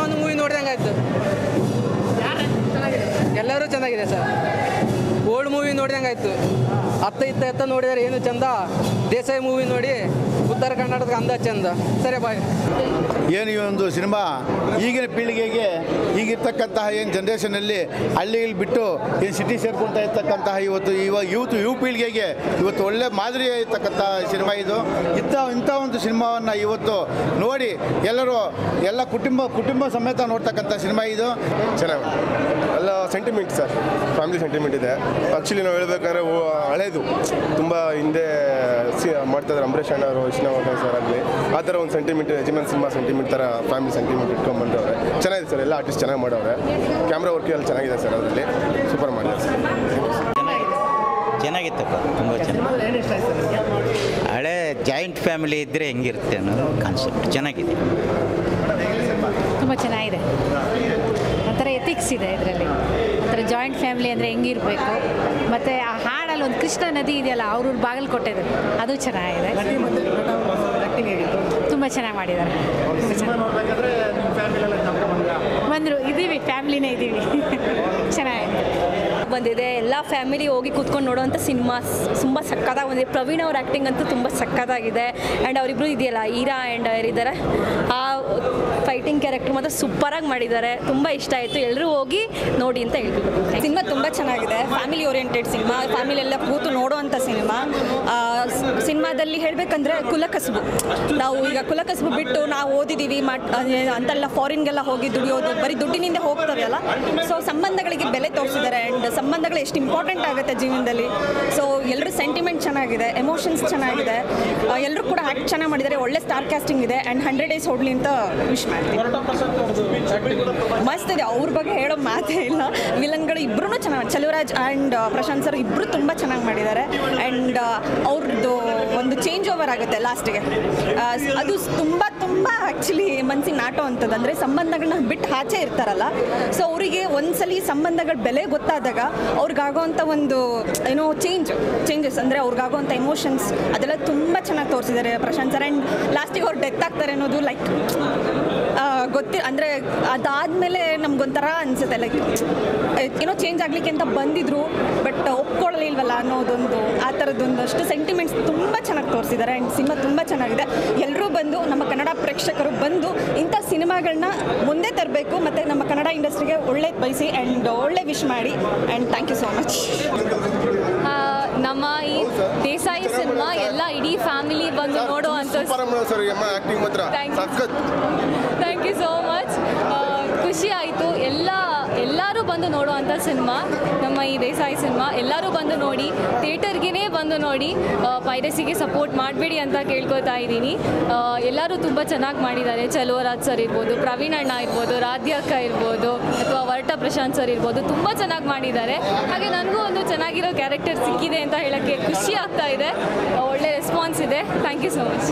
ಒಂದು ಮೂವಿ ನೋಡಿದಂಗೆ ಆಯಿತು. ಎಲ್ಲರೂ ಚೆನ್ನಾಗಿದೆ ಸರ್. ಓಲ್ಡ್ ಮೂವಿ ನೋಡಿದಂಗೆ ಆಯಿತು. ಅತ್ತ ನೋಡಿದರೆ ಏನು ಚಂದ, ದೇಸಾಯಿ ಮೂವಿ ನೋಡಿ ಉತ್ತರ ಕರ್ನಾಟಕದ ಅಂದ ಚಂದ. ಸರಿ ಬಾಯ್. ಏನು ಈ ಒಂದು ಸಿನಿಮಾ ಈಗಿನ ಪೀಳಿಗೆಗೆ ಈಗಿರ್ತಕ್ಕಂತಹ ಏನು ಜನ್ರೇಷನಲ್ಲಿ ಹಳ್ಳಿಗಳು ಬಿಟ್ಟು ಏನು ಸಿಟಿ ಸೇರ್ಕೊಳ್ತಾ ಇರ್ತಕ್ಕಂತಹ ಯುವ ಪೀಳಿಗೆಗೆ ಇವತ್ತು ಒಳ್ಳೆ ಮಾದರಿ ಇರ್ತಕ್ಕಂಥ ಸಿನಿಮಾ ಇದು. ಇಂಥ ಒಂದು ಸಿನಿಮಾವನ್ನು ಇವತ್ತು ನೋಡಿ ಎಲ್ಲ ಕುಟುಂಬ ಸಮೇತ ನೋಡ್ತಕ್ಕಂಥ ಸಿನಿಮಾ ಇದು. ಚೆನ್ನಾಗಿ ಎಲ್ಲ ಸೆಂಟಿಮೆಂಟ್ ಸರ್, ಫ್ಯಾಮಿಲಿ ಸೆಂಟಿಮೆಂಟ್ ಇದೆ. ಆ್ಯಕ್ಚುಲಿ ನಾವು ಹೇಳ್ಬೇಕಾದ್ರೆ ಹಳೇದು ತುಂಬ ಹಿಂದೆ ಮಾಡ್ತಾಯಿದ್ದಾರೆ ಅಂಬರೀಷ್ ಅಣ್ಣ ಅವರು, ವಿಷ್ಣುವರ್ಧನ್ ಸರ್ ಆಗಲಿ, ಆ ಥರ ಒಂದು ಸೆಂಟಿಮೆಂಟ್ ಯಜಮಾನ್ ಸಿನಿಮಾ ಸೆಂಟಿಮೆಂಟ್ ಥರ ಫ್ಯಾಮಿಲಿ ಸೆಂಟಿಮೆಂಟ್ ಇಟ್ಕೊಂಡ್ಬಂದವ್ರೆ. ಚೆನ್ನಾಗಿದೆ ಸರ್, ಎಲ್ಲ ಆರ್ಟಿಸ್ಟ್ ಚೆನ್ನಾಗಿ ಮಾಡವ್ರೆ. ಕ್ಯಾಮ್ರಾ ವರ್ಕ್ ಎಲ್ಲ ಚೆನ್ನಾಗಿದೆ ಸರ್, ಅದರಲ್ಲಿ ಸೂಪರ್ ಮಾಡಿದ್ದಾರೆ ಸರ್. ಚೆನ್ನಾಗಿತ್ತಪ್ಪ, ತುಂಬ ಚೆನ್ನಾಗಿ. ಹಳೆ ಜಾಯಿಂಟ್ ಫ್ಯಾಮಿಲಿ ಇದ್ದರೆ ಹೆಂಗಿರುತ್ತೆ ಅನ್ನೋದು ಕಾನ್ಸೆಪ್ಟ್ ಚೆನ್ನಾಗಿದೆ. ತುಂಬ ಚೆನ್ನಾಗಿದೆ. ಒಂಥರ ಎಥಿಕ್ಸ್ ಇದೆ ಇದರಲ್ಲಿ. ಒಂಥರ ಜಾಯಿಂಟ್ ಫ್ಯಾಮಿಲಿ ಅಂದರೆ ಹೆಂಗಿರಬೇಕು. ಮತ್ತು ಆ ಹಾಡಲ್ಲಿ ಒಂದು ಕೃಷ್ಣ ನದಿ ಇದೆಯಲ್ಲ, ಅವ್ರ ಬಾಗಲಕೋಟೆದು, ಅದು ಚೆನ್ನಾಗಿದೆ. ತುಂಬ ಚೆನ್ನಾಗಿ ಮಾಡಿದ್ದಾರೆ. ಬಂದರು, ಇದ್ದೀವಿ, ಫ್ಯಾಮಿಲಿನೇ ಇದ್ದೀವಿ. ಚೆನ್ನಾಗಿದೆ ಬಂದಿದೆ. ಎಲ್ಲ ಫ್ಯಾಮಿಲಿ ಹೋಗಿ ಕೂತ್ಕೊಂಡು ನೋಡೋವಂಥ ಸಿನಿಮಾ ತುಂಬ ಸಕ್ಕತ್ತಾಗಿ ಬಂದಿದೆ. ಪ್ರವೀಣ್ ಅವ್ರ ಆ್ಯಕ್ಟಿಂಗ್ ಅಂತೂ ತುಂಬ ಸಕ್ಕತ್ತಾಗಿದೆ. ಆ್ಯಂಡ್ ಅವರಿಬ್ಬರು ಇದೆಯಲ್ಲ, ಈರಾ ಆ್ಯಂಡ್ ಯಾರಿದ್ದಾರೆ, ಆ ಫೈಟಿಂಗ್ ಕ್ಯಾರೆಕ್ಟರ್ ಮಾತ್ರ ಸೂಪರಾಗಿ ಮಾಡಿದ್ದಾರೆ. ತುಂಬ ಇಷ್ಟ ಆಯಿತು. ಎಲ್ಲರೂ ಹೋಗಿ ನೋಡಿ ಅಂತ ಹೇಳ್ಬೋದು. ಸಿನಿಮಾ ತುಂಬ ಚೆನ್ನಾಗಿದೆ. ಫ್ಯಾಮಿಲಿ ಓರಿಯೆಂಟೆಡ್ ಸಿನಿಮಾ, ಫ್ಯಾಮಿಲಿ ಎಲ್ಲ ಕೂತು ನೋಡೋವಂಥ ಸಿನಿಮಾ. ಸಿನಿಮಾದಲ್ಲಿ ಹೇಳಬೇಕಂದ್ರೆ ಕುಲಕಸಬು, ನಾವು ಈಗ ಕುಲಕಸಬು ಬಿಟ್ಟು ನಾವು ಓದಿದ್ದೀವಿ ಅಂತೆಲ್ಲ ಫಾರಿನ್ಗೆಲ್ಲ ಹೋಗಿ ದುಡಿಯೋದು, ಬರೀ ದುಡ್ಡಿನಿಂದ ಹೋಗ್ತವೆ ಅಲ್ಲ. ಸೊ ಸಂಬಂಧಗಳಿಗೆ ಬೆಲೆ ತೋರಿಸಿದ್ದಾರೆ. ಆ್ಯಂಡ್ ಸಂಬಂಧಗಳು ಎಷ್ಟು ಇಂಪಾರ್ಟೆಂಟ್ ಆಗುತ್ತೆ ಜೀವನದಲ್ಲಿ. ಸೊ ಎಲ್ಲರೂ ಸೆಂಟಿಮೆಂಟ್ ಚೆನ್ನಾಗಿದೆ, ಎಮೋಷನ್ಸ್ ಚೆನ್ನಾಗಿದೆ. ಎಲ್ಲರೂ ಕೂಡ ಆ್ಯಕ್ಟ್ ಚೆನ್ನಾಗಿ ಮಾಡಿದ್ದಾರೆ. ಒಳ್ಳೆ ಸ್ಟಾರ್ ಕ್ಯಾಸ್ಟಿಂಗ್ ಇದೆ. ಆ್ಯಂಡ್ 100 days ಹೊಡ್ಲಿ ಅಂತ ವಿಶ್ ಮಾಡ್ತೀನಿ. ಮಸ್ತ್ ಇದೆ, ಅವ್ರ ಬಗ್ಗೆ ಹೇಳೋ ಮಾತೇ ಇಲ್ಲ. ವಿಲನ್ಗಳು ಇಬ್ಬರೂ ಚೆನ್ನಾಗಿ, ಚಲುವರಾಜ್ ಆ್ಯಂಡ್ ಪ್ರಶಾಂತ್ ಸರ್ ಇಬ್ಬರು ತುಂಬ ಚೆನ್ನಾಗಿ ಮಾಡಿದ್ದಾರೆ. ಆ್ಯಂಡ್ ಅವ್ರದ್ದು ಒಂದು ಚೇಂಜ್ ಓವರ್ ಆಗುತ್ತೆ ಲಾಸ್ಟಿಗೆ, ಅದು ತುಂಬ ಆ್ಯಕ್ಚುಲಿ ಮನಸ್ಸಿಗೆ ನಾಟೋ ಅಂಥದ್ದು. ಅಂದರೆ ಸಂಬಂಧಗಳನ್ನ ಬಿಟ್ಟು ಆಚೆ ಇರ್ತಾರಲ್ಲ, ಸೊ ಅವರಿಗೆ ಒಂದ್ಸಲಿ ಸಂಬಂಧಗಳ ಬೆಲೆ ಗೊತ್ತಾದಾಗ ಅವ್ರಿಗಾಗೋವಂಥ ಒಂದು ಏನೋ ಚೇಂಜಸ್, ಅಂದರೆ ಅವ್ರಿಗಾಗೋವಂಥ ಎಮೋಷನ್ಸ್ ಅದೆಲ್ಲ ತುಂಬ ಚೆನ್ನಾಗಿ ತೋರಿಸಿದ್ದಾರೆ ಪ್ರಶಾಂತ್ ಸರ್. ಆ್ಯಂಡ್ ಲಾಸ್ಟಿಗೆ ಅವ್ರು ಡೆತ್ ಆಗ್ತಾರೆ ಅನ್ನೋದು ಲೈಕ್ ಅಂದರೆ ಅದಾದಮೇಲೆ ನಮ್ಗೊಂಥರ ಅನಿಸುತ್ತೆ, ಲೈಕ್ ಏನೋ ಚೇಂಜ್ ಆಗಲಿಕ್ಕೆ ಅಂತ ಬಂದಿದ್ರು, ಬಟ್ ಒಪ್ಕೊಳ್ಳಲಿಲ್ವಲ್ಲ ಅನ್ನೋದೊಂದು, ಆ ಥರದ್ದೊಂದಷ್ಟು ಸೆಂಟಿಮೆಂಟ್ಸ್ ತುಂಬ ಚೆನ್ನಾಗಿ ತೋರಿಸಿದ್ದಾರೆ. ಆ್ಯಂಡ್ ಸಿನಿಮಾ ತುಂಬ ಚೆನ್ನಾಗಿದೆ. ಎಲ್ಲರೂ ಬಂದು, ನಮ್ಮ ಕನ್ನಡ ಪ್ರೇಕ್ಷಕರು ಬಂದು ಇಂಥ ಸಿನಿಮಾಗಳನ್ನ ಮುಂದೆ ತರಬೇಕು, ಮತ್ತು ನಮ್ಮ ಕನ್ನಡ ಇಂಡಸ್ಟ್ರಿಗೆ ಒಳ್ಳೇದು ಬಯಸಿ ಆ್ಯಂಡ್ ಒಳ್ಳೆ ವಿಶ್ ಮಾಡಿ. And thank you so much. ನಮ್ಮ ಈ ದೇಸಾಯಿ ಸಿನಿಮಾ ಎಲ್ಲ ಇಡೀ ಫ್ಯಾಮಿಲಿ ಬಂದು ನೋಡೋ ಅಂತ. Thank you so much. ಖುಷಿ ಆಯಿತು. ಎಲ್ಲರೂ ಬಂದು ನೋಡುವಂಥ ಸಿನಿಮಾ ನಮ್ಮ ಈ ದೇಸಾಯಿ ಸಿನಿಮಾ. ಎಲ್ಲರೂ ಬಂದು ನೋಡಿ, ಥಿಯೇಟರ್ಗೆ ಬಂದು ನೋಡಿ, ಪೈರಸಿಗೆ ಸಪೋರ್ಟ್ ಮಾಡಬೇಡಿ ಅಂತ ಕೇಳ್ಕೊತಾ ಇದ್ದೀನಿ. ಎಲ್ಲರೂ ತುಂಬ ಚೆನ್ನಾಗಿ ಮಾಡಿದ್ದಾರೆ. ಚಲುವರಾಜ್ ಸರ್ ಇರ್ಬೋದು, ಪ್ರವೀಣ್ ಅಣ್ಣ ಇರ್ಬೋದು, ರಾಧ್ಯಕ್ಕ ಇರ್ಬೋದು, ಅಥವಾ ವರ್ಟ ಪ್ರಶಾಂತ್ ಸರ್ ಇರ್ಬೋದು, ತುಂಬ ಚೆನ್ನಾಗಿ ಮಾಡಿದ್ದಾರೆ. ಹಾಗೆ ನನಗೂ ಒಂದು ಚೆನ್ನಾಗಿರೋ ಕ್ಯಾರೆಕ್ಟರ್ ಸಿಕ್ಕಿದೆ ಅಂತ ಹೇಳೋಕ್ಕೆ ಖುಷಿ ಆಗ್ತಾ ಇದೆ. ಒಳ್ಳೆ ರೆಸ್ಪಾನ್ಸ್ ಇದೆ. Thank you so much.